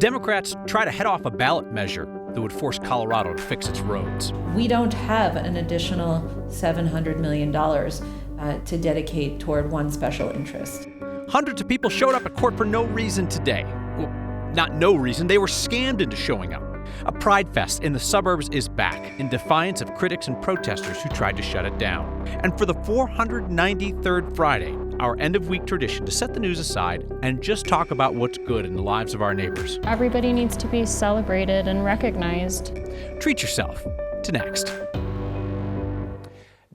Democrats try to head off a ballot measure that would force Colorado to fix its roads. We don't have an additional $700 million to dedicate toward one special interest. Hundreds of people showed up at court for no reason today. Well, not no reason, they were scammed into showing up. A PrideFest in the suburbs is back in defiance of critics and protesters who tried to shut it down. And for the 493rd Friday, our end-of-week tradition to set the news aside and just talk about what's good in the lives of our neighbors. Everybody needs to be celebrated and recognized. Treat yourself to next.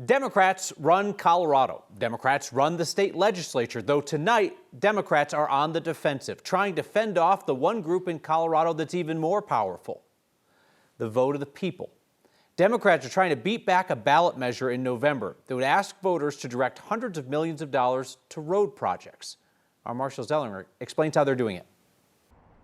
Democrats run Colorado. Democrats run the state legislature, though tonight, Democrats are on the defensive, trying to fend off the one group in Colorado that's even more powerful, the vote of the people. Democrats are trying to beat back a ballot measure in November that would ask voters to direct hundreds of millions of dollars to road projects. Our Marshall Zellinger explains how they're doing it.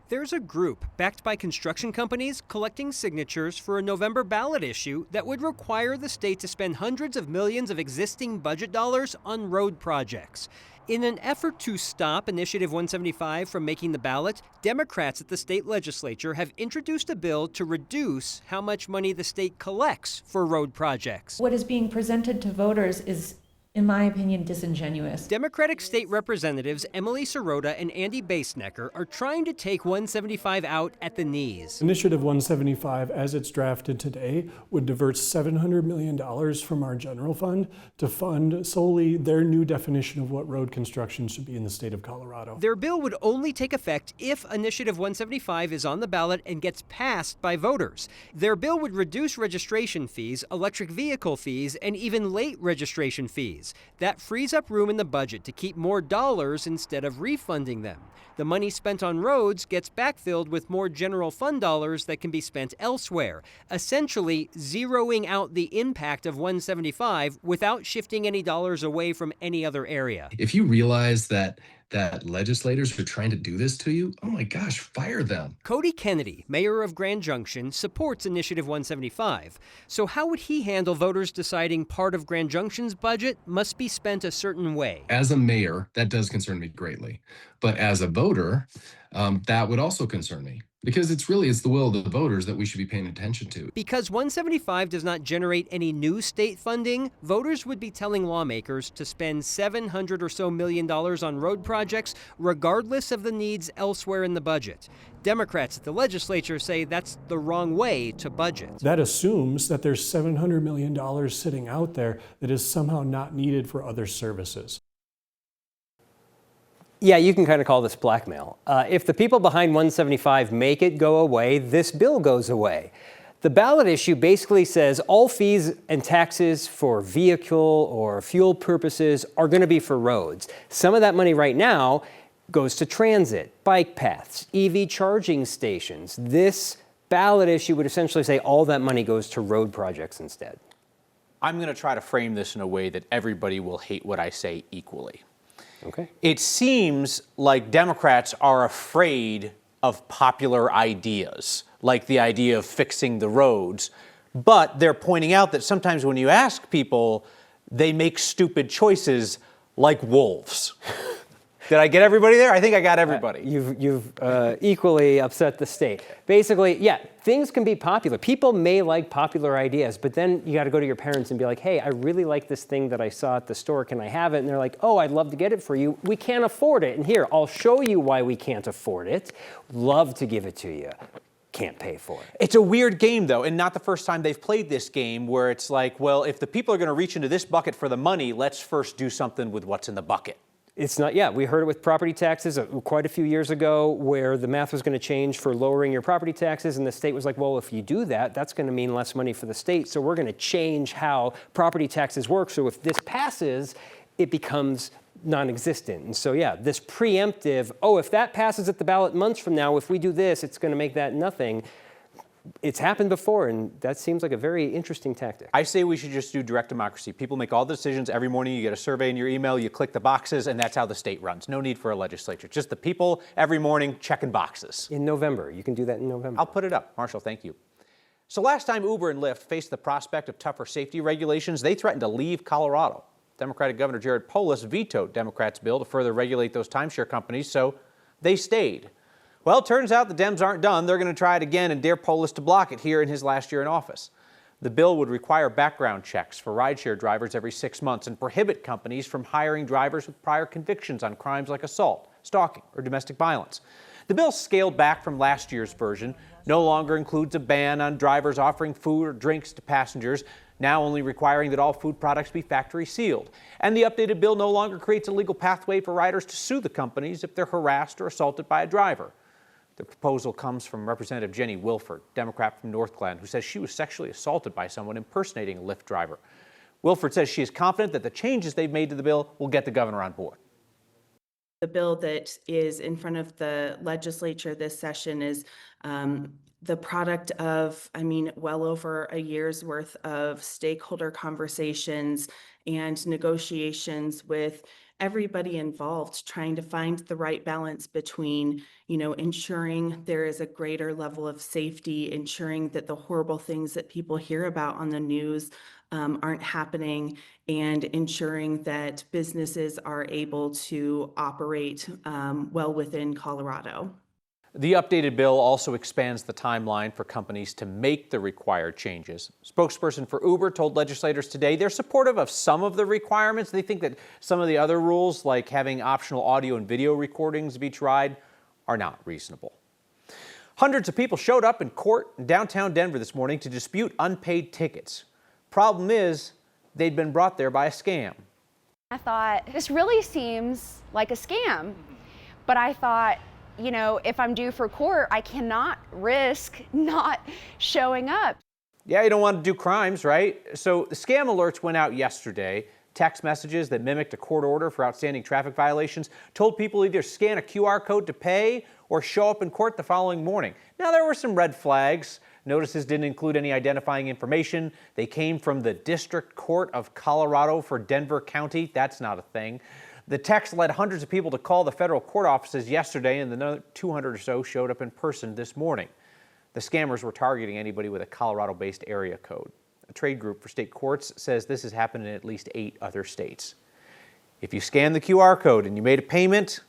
There's a group backed by construction companies collecting signatures for a November ballot issue that would require the state to spend hundreds of millions of existing budget dollars on road projects. In an effort to stop Initiative 175 from making the ballot, Democrats at the state legislature have introduced a bill to reduce how much money the state collects for road projects. What is being presented to voters is, in my opinion, disingenuous. Democratic state representatives Emily Sirota and Andy Basenecker are trying to take 175 out at the knees. Initiative 175, as it's drafted today, would divert $700 million from our general fund to fund solely their new definition of what road construction should be in the state of Colorado. Their bill would only take effect if Initiative 175 is on the ballot and gets passed by voters. Their bill would reduce registration fees, electric vehicle fees, and even late registration fees. That frees up room in the budget to keep more dollars instead of refunding them. The money spent on roads gets backfilled with more general fund dollars that can be spent elsewhere, essentially zeroing out the impact of 175 without shifting any dollars away from any other area. If you realize that legislators are trying to do this to you, oh my gosh, fire them. Cody Kennedy, mayor of Grand Junction, supports Initiative 175. So how would he handle voters deciding part of Grand Junction's budget must be spent a certain way? As a mayor, that does concern me greatly. But as a voter, that would also concern me. Because it's the will of the voters that we should be paying attention to. Because 175 does not generate any new state funding, voters would be telling lawmakers to spend $700 or so million on road projects, regardless of the needs elsewhere in the budget. Democrats at the legislature say that's the wrong way to budget. That assumes that there's $700 million sitting out there that is somehow not needed for other services. Yeah, you can kind of call this blackmail. If the people behind 175 make it go away, this bill goes away. The ballot issue basically says all fees and taxes for vehicle or fuel purposes are going to be for roads. Some of that money right now goes to transit, bike paths, EV charging stations. This ballot issue would essentially say all that money goes to road projects instead. I'm going to try to frame this in a way that everybody will hate what I say equally. Okay. It seems like Democrats are afraid of popular ideas, like the idea of fixing the roads, but they're pointing out that sometimes when you ask people, they make stupid choices like wolves. Did I get everybody there? I think I got everybody. You've equally upset the state. Basically, yeah, things can be popular. People may like popular ideas, but then you got to go to your parents and be like, hey, I really like this thing that I saw at the store. Can I have it? And they're like, oh, I'd love to get it for you. We can't afford it. And here, I'll show you why we can't afford it. Love to give it to you. Can't pay for it. It's a weird game, though, and not the first time they've played this game where it's like, well, if the people are going to reach into this bucket for the money, let's first do something with what's in the bucket. It's not, yeah, we heard it with property taxes quite a few years ago where the math was going to change for lowering your property taxes, and the state was like, well, if you do that, that's going to mean less money for the state, so we're going to change how property taxes work, so if this passes, it becomes non-existent. And so, yeah, this preemptive, oh, if that passes at the ballot months from now, if we do this, it's going to make that nothing. It's happened before, and that seems like a very interesting tactic. I say we should just do direct democracy. People make all the decisions every morning. You get a survey in your email, you click the boxes, and that's how the state runs. No need for a legislature. Just the people every morning checking boxes. In November. You can do that in November. I'll put it up. Marshall, thank you. So last time Uber and Lyft faced the prospect of tougher safety regulations, they threatened to leave Colorado. Democratic Governor Jared Polis vetoed Democrats' bill to further regulate those timeshare companies, so they stayed. Well, it turns out the Dems aren't done. They're going to try it again and dare Polis to block it here in his last year in office. The bill would require background checks for rideshare drivers every 6 months and prohibit companies from hiring drivers with prior convictions on crimes like assault, stalking, or domestic violence. The bill scaled back from last year's version, no longer includes a ban on drivers offering food or drinks to passengers, now only requiring that all food products be factory sealed. And the updated bill no longer creates a legal pathway for riders to sue the companies if they're harassed or assaulted by a driver. The proposal comes from Representative Jenny Wilford, Democrat from North Glen, who says she was sexually assaulted by someone impersonating a Lyft driver. Wilford says she is confident that the changes they've made to the bill will get the governor on board. The bill that is in front of the legislature this session is the product of, well over a year's worth of stakeholder conversations and negotiations with everybody involved, trying to find the right balance between, ensuring there is a greater level of safety, ensuring that the horrible things that people hear about on the news aren't happening, and ensuring that businesses are able to operate well within Colorado. The updated bill also expands the timeline for companies to make the required changes. Spokesperson for Uber told legislators today they're supportive of some of the requirements. They think that some of the other rules, like having optional audio and video recordings of each ride, are not reasonable. Hundreds of people showed up in court in downtown Denver this morning to dispute unpaid tickets. Problem is, they'd been brought there by a scam. I thought, this really seems like a scam, but I thought, if I'm due for court, I cannot risk not showing up. Yeah, you don't want to do crimes, right? So the scam alerts went out yesterday. Text messages that mimicked a court order for outstanding traffic violations told people either scan a QR code to pay or show up in court the following morning. Now, there were some red flags. Notices didn't include any identifying information. They came from the District Court of Colorado for Denver County. That's not a thing. The text led hundreds of people to call the federal court offices yesterday, and another 200 or so showed up in person this morning. The scammers were targeting anybody with a Colorado-based area code. A trade group for state courts says this has happened in at least 8 other states. If you scan the QR code and you made a payment,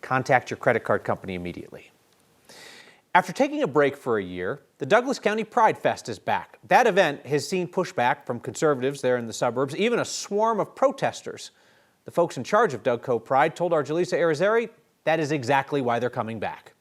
contact your credit card company immediately. After taking a break for a year, the Douglas County PrideFest is back. That event has seen pushback from conservatives there in the suburbs, even a swarm of protesters. The folks in charge of Dougco Pride told our Jaleesa Arizari that is exactly why they're coming back.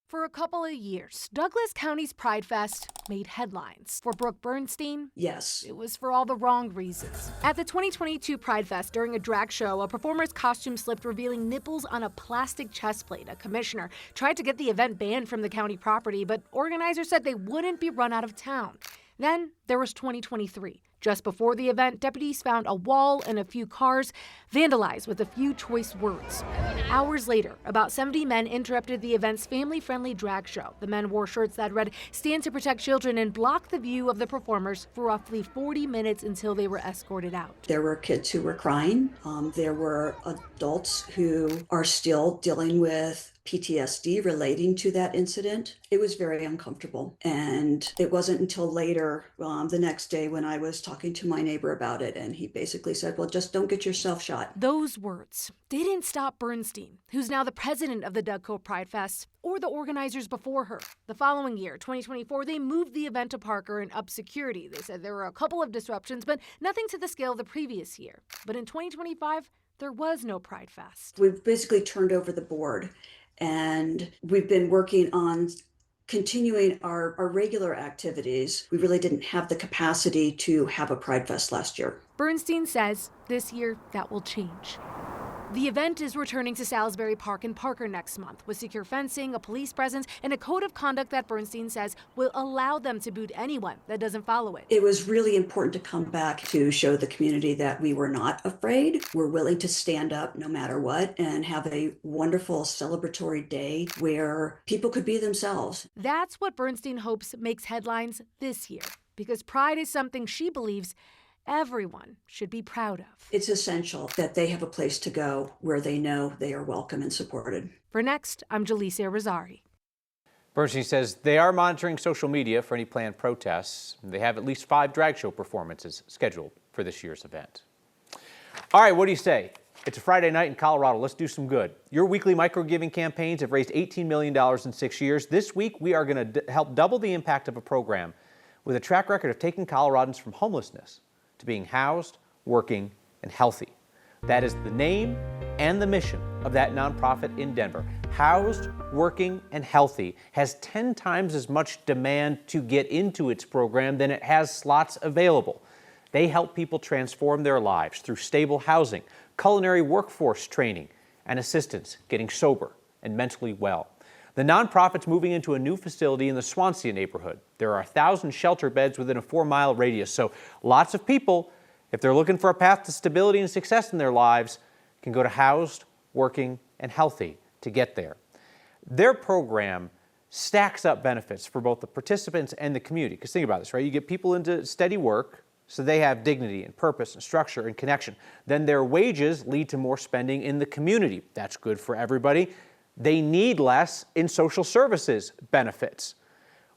For a couple of years, Douglas County's PrideFest made headlines. For Brooke Bernstein, yes, it was for all the wrong reasons. At the 2022 PrideFest, during a drag show, a performer's costume slipped, revealing nipples on a plastic chest plate. A commissioner tried to get the event banned from the county property, but organizers said they wouldn't be run out of town. Then there was 2023. Just before the event, deputies found a wall and a few cars vandalized with a few choice words. Hours later, about 70 men interrupted the event's family-friendly drag show. The men wore shirts that read, "Stand to protect children," and blocked the view of the performers for roughly 40 minutes until they were escorted out. There were kids who were crying. There were adults who are still dealing with PTSD relating to that incident. It was very uncomfortable. And it wasn't until later, the next day, when I was talking to my neighbor about it, and he basically said, well, just don't get yourself shot. Those words didn't stop Bernstein, who's now the president of the Dougco PrideFest, or the organizers before her. The following year, 2024, they moved the event to Parker and upped security. They said there were a couple of disruptions, but nothing to the scale of the previous year. But in 2025, there was no PrideFest. We've basically turned over the board. And we've been working on continuing our regular activities. We really didn't have the capacity to have a PrideFest last year. Bernstein says this year that will change. The event is returning to Salisbury Park in Parker next month with secure fencing, a police presence, and a code of conduct that Bernstein says will allow them to boot anyone that doesn't follow it. It was really important to come back to show the community that we were not afraid. We're willing to stand up no matter what and have a wonderful celebratory day where people could be themselves. That's what Bernstein hopes makes headlines this year, because pride is something she believes everyone should be proud of. It's essential that they have a place to go where they know they are welcome and supported. For Next, I'm Jaleesa Arizari. Bernstein says they are monitoring social media for any planned protests. They have at least 5 drag show performances scheduled for this year's event. All right, what do you say? It's a Friday night in Colorado. Let's do some good. Your weekly micro-giving campaigns have raised $18 million in 6 years. This week, we are going to help double the impact of a program with a track record of taking Coloradans from homelessness to being housed, working, and healthy. That is the name and the mission of that nonprofit in Denver. Housed, Working, and Healthy has 10 times as much demand to get into its program than it has slots available. They help people transform their lives through stable housing, culinary workforce training, and assistance getting sober and mentally well. The nonprofit's moving into a new facility in the Swansea neighborhood. There are 1,000 shelter beds within a 4-mile radius, so lots of people, if they're looking for a path to stability and success in their lives, can go to Housed, Working, and Healthy to get there. Their program stacks up benefits for both the participants and the community. Because think about this, right? You get people into steady work, so they have dignity and purpose and structure and connection. Then their wages lead to more spending in the community. That's good for everybody. They need less in social services benefits.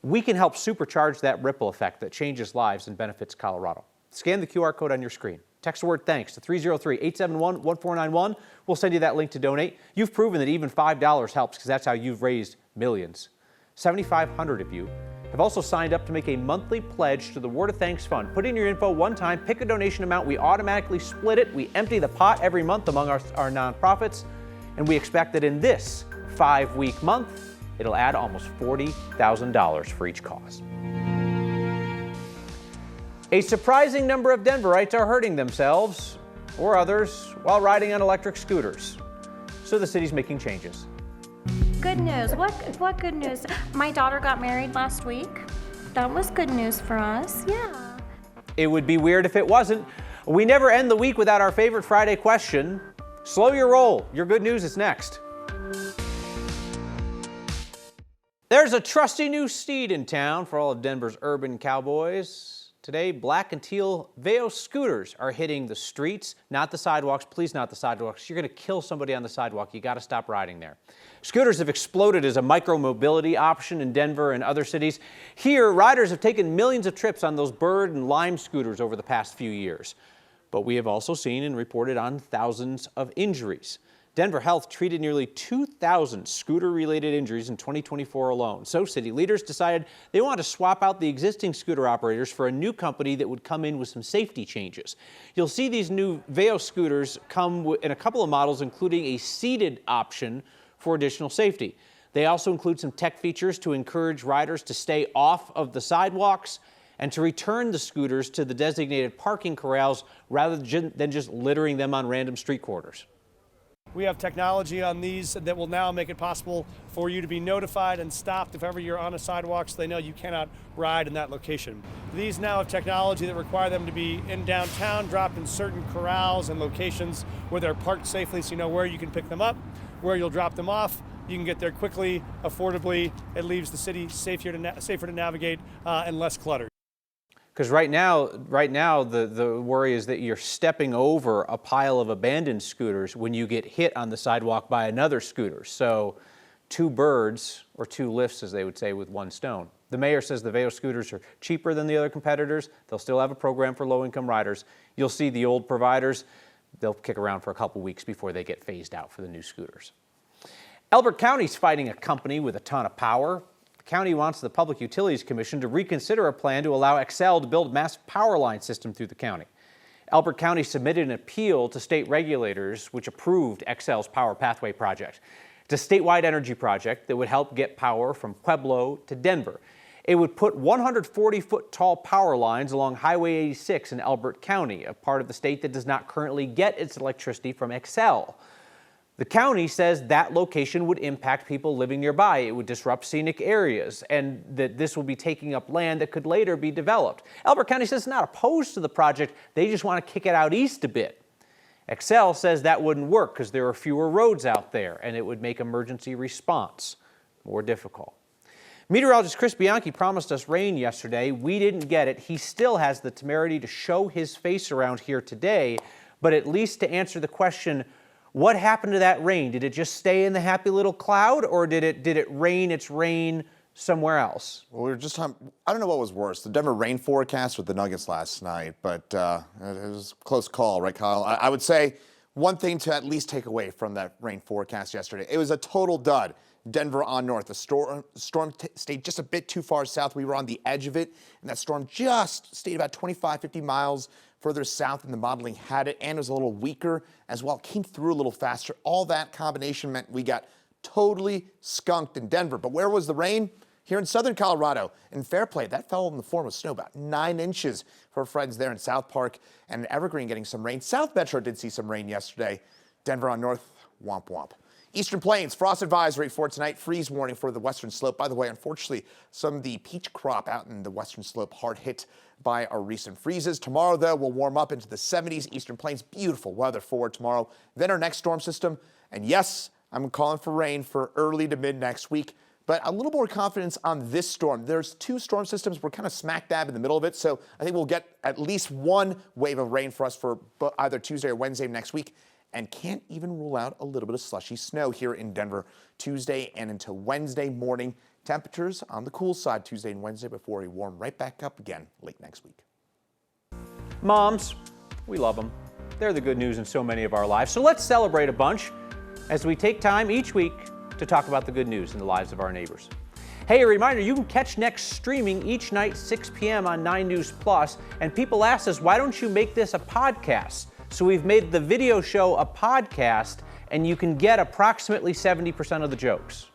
We can help supercharge that ripple effect that changes lives and benefits Colorado. Scan the QR code on your screen. Text the word THANKS to 303-871-1491. We'll send you that link to donate. You've proven that even $5 helps because that's how you've raised millions. 7,500 of you have also signed up to make a monthly pledge to the Word of Thanks Fund. Put in your info one time, pick a donation amount, we automatically split it, we empty the pot every month among our nonprofits, and we expect that in this 5-week month, it'll add almost $40,000 for each cause. A surprising number of Denverites are hurting themselves, or others, while riding on electric scooters. So the city's making changes. Good news. What good news? My daughter got married last week. That was good news for us. Yeah. It would be weird if it wasn't. We never end the week without our favorite Friday question. Slow your roll. Your good news is next. There's a trusty new steed in town for all of Denver's urban cowboys. Today, black and teal Veo scooters are hitting the streets, not the sidewalks. Please, not the sidewalks. You're going to kill somebody on the sidewalk. You got to stop riding there. Scooters have exploded as a micro-mobility option in Denver and other cities. Here, riders have taken millions of trips on those Bird and Lime scooters over the past few years. But we have also seen and reported on thousands of injuries. Denver Health treated nearly 2,000 scooter-related injuries in 2024 alone. So city leaders decided they wanted to swap out the existing scooter operators for a new company that would come in with some safety changes. You'll see these new Veo scooters come in a couple of models, including a seated option for additional safety. They also include some tech features to encourage riders to stay off of the sidewalks and to return the scooters to the designated parking corrals rather than just littering them on random street corners. We have technology on these that will now make it possible for you to be notified and stopped if ever you're on a sidewalk so they know you cannot ride in that location. These now have technology that require them to be in downtown, dropped in certain corrals and locations where they're parked safely so you know where you can pick them up, where you'll drop them off. You can get there quickly, affordably. It leaves the city safer to navigate and less cluttered. Because right now the worry is that you're stepping over a pile of abandoned scooters when you get hit on the sidewalk by another scooter. So 2 birds, or 2 lifts as they would say, with 1 stone. The mayor says the Veo scooters are cheaper than the other competitors. They'll still have a program for low-income riders. You'll see the old providers, they'll kick around for a couple weeks before they get phased out for the new scooters. Elbert County's fighting a company with a ton of power. The county wants the Public Utilities Commission to reconsider a plan to allow Xcel to build a massive power line system through the county. Elbert County submitted an appeal to state regulators which approved Xcel's Power Pathway project. It's a statewide energy project that would help get power from Pueblo to Denver. It would put 140-foot tall power lines along Highway 86 in Elbert County, a part of the state that does not currently get its electricity from Xcel. The county says that location would impact people living nearby. It would disrupt scenic areas, and that this will be taking up land that could later be developed. Elbert County says it's not opposed to the project. They just want to kick it out east a bit. Xcel says that wouldn't work because there are fewer roads out there, and it would make emergency response more difficult. Meteorologist Chris Bianchi promised us rain yesterday. We didn't get it. He still has the temerity to show his face around here today, but at least to answer the question, what happened to that rain? Did it just stay in the happy little cloud, or did it rain its rain somewhere else? Well, we were just talking, I don't know what was worse, the Denver rain forecast with the Nuggets last night, but it was a close call, right, Kyle? I would say one thing to at least take away from that rain forecast yesterday. It was a total dud. Denver on north. The storm stayed just a bit too far south. We were on the edge of it, and that storm just stayed about 25, 50 miles further south than the modeling had it, and it was a little weaker as well. It came through a little faster. All that combination meant we got totally skunked in Denver. But where was the rain? Here in southern Colorado. In Fairplay, that fell in the form of snow, about 9 inches for our friends there in South Park, and Evergreen getting some rain. South Metro did see some rain yesterday. Denver on north, womp womp. Eastern Plains, frost advisory for tonight, freeze warning for the western slope. By the way, unfortunately, some of the peach crop out in the western slope hard hit by our recent freezes. Tomorrow, though, we'll warm up into the 70s. Eastern Plains, beautiful weather for tomorrow. Then our next storm system, and yes, I'm calling for rain for early to mid next week, but a little more confidence on this storm. There's 2 storm systems. We're kind of smack dab in the middle of it, so I think we'll get at least one wave of rain for us for either Tuesday or Wednesday next week. And can't even rule out a little bit of slushy snow here in Denver Tuesday and into Wednesday morning. Temperatures on the cool side Tuesday and Wednesday before we warm right back up again late next week. Moms, we love them. They're the good news in so many of our lives. So let's celebrate a bunch as we take time each week to talk about the good news in the lives of our neighbors. Hey, a reminder, you can catch Next streaming each night, 6 p.m. on 9 News Plus. And people ask us, why don't you make this a podcast? So we've made the video show a podcast, and you can get approximately 70% of the jokes.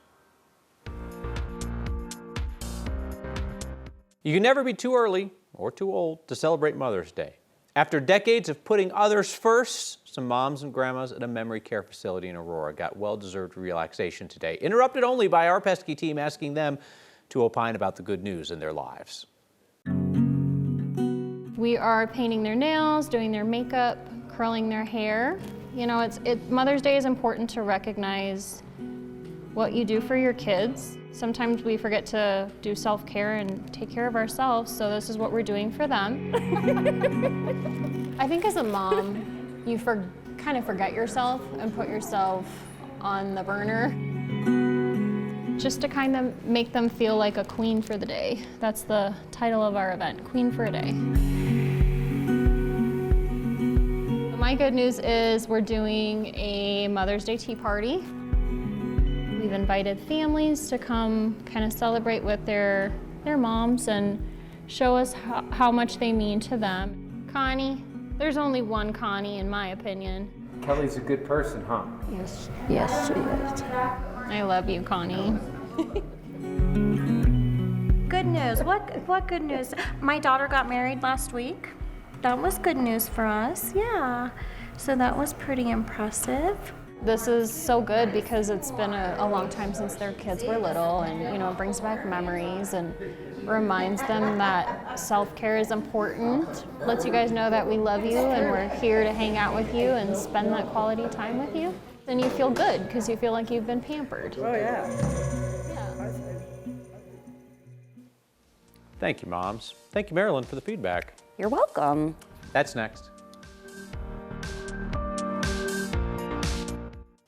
You can never be too early or too old to celebrate Mother's Day. After decades of putting others first, some moms and grandmas at a memory care facility in Aurora got well-deserved relaxation today, interrupted only by our pesky team asking them to opine about the good news in their lives. We are painting their nails, doing their makeup, curling their hair. You know, Mother's Day is important to recognize what you do for your kids. Sometimes we forget to do self-care and take care of ourselves, so this is what we're doing for them. I think as a mom, you kind of forget yourself and put yourself on the burner, just to kind of make them feel like a queen for the day. That's the title of our event, Queen for a Day. My good news is we're doing a Mother's Day tea party. We've invited families to come kind of celebrate with their moms and show us how much they mean to them. Connie, there's only one Connie in my opinion. Kelly's a good person, huh? Yes, yes, she is. I love you, Connie. Good news. What good news? My daughter got married last week. That was good news for us, yeah. So that was pretty impressive. This is so good because it's been a long time since their kids were little, and you know, it brings back memories and reminds them that self-care is important. Lets you guys know that we love you and we're here to hang out with you and spend that quality time with you. Then you feel good because you feel like you've been pampered. Oh yeah. Thank you, moms. Thank you, Marilyn, for the feedback. You're welcome. That's next.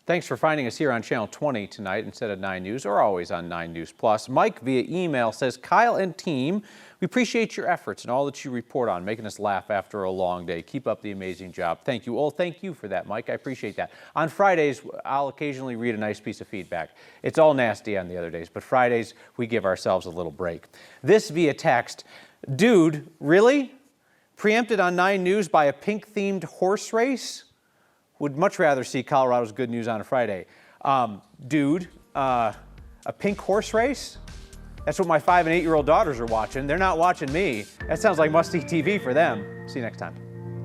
Thanks for finding us here on Channel 20 tonight instead of 9 News, or always on 9 News Plus. Mike via email says, Kyle and team, we appreciate your efforts and all that you report on, making us laugh after a long day. Keep up the amazing job. Thank you. Oh, thank you for that, Mike. I appreciate that. On Fridays, I'll occasionally read a nice piece of feedback. It's all nasty on the other days, but Fridays, we give ourselves a little break. This via text, dude, really? Preempted on 9 News by a pink-themed horse race? Would much rather see Colorado's good news on a Friday. Dude, a pink horse race? That's what my 5- and 8-year-old daughters are watching. They're not watching me. That sounds like must-see TV for them. See you next time.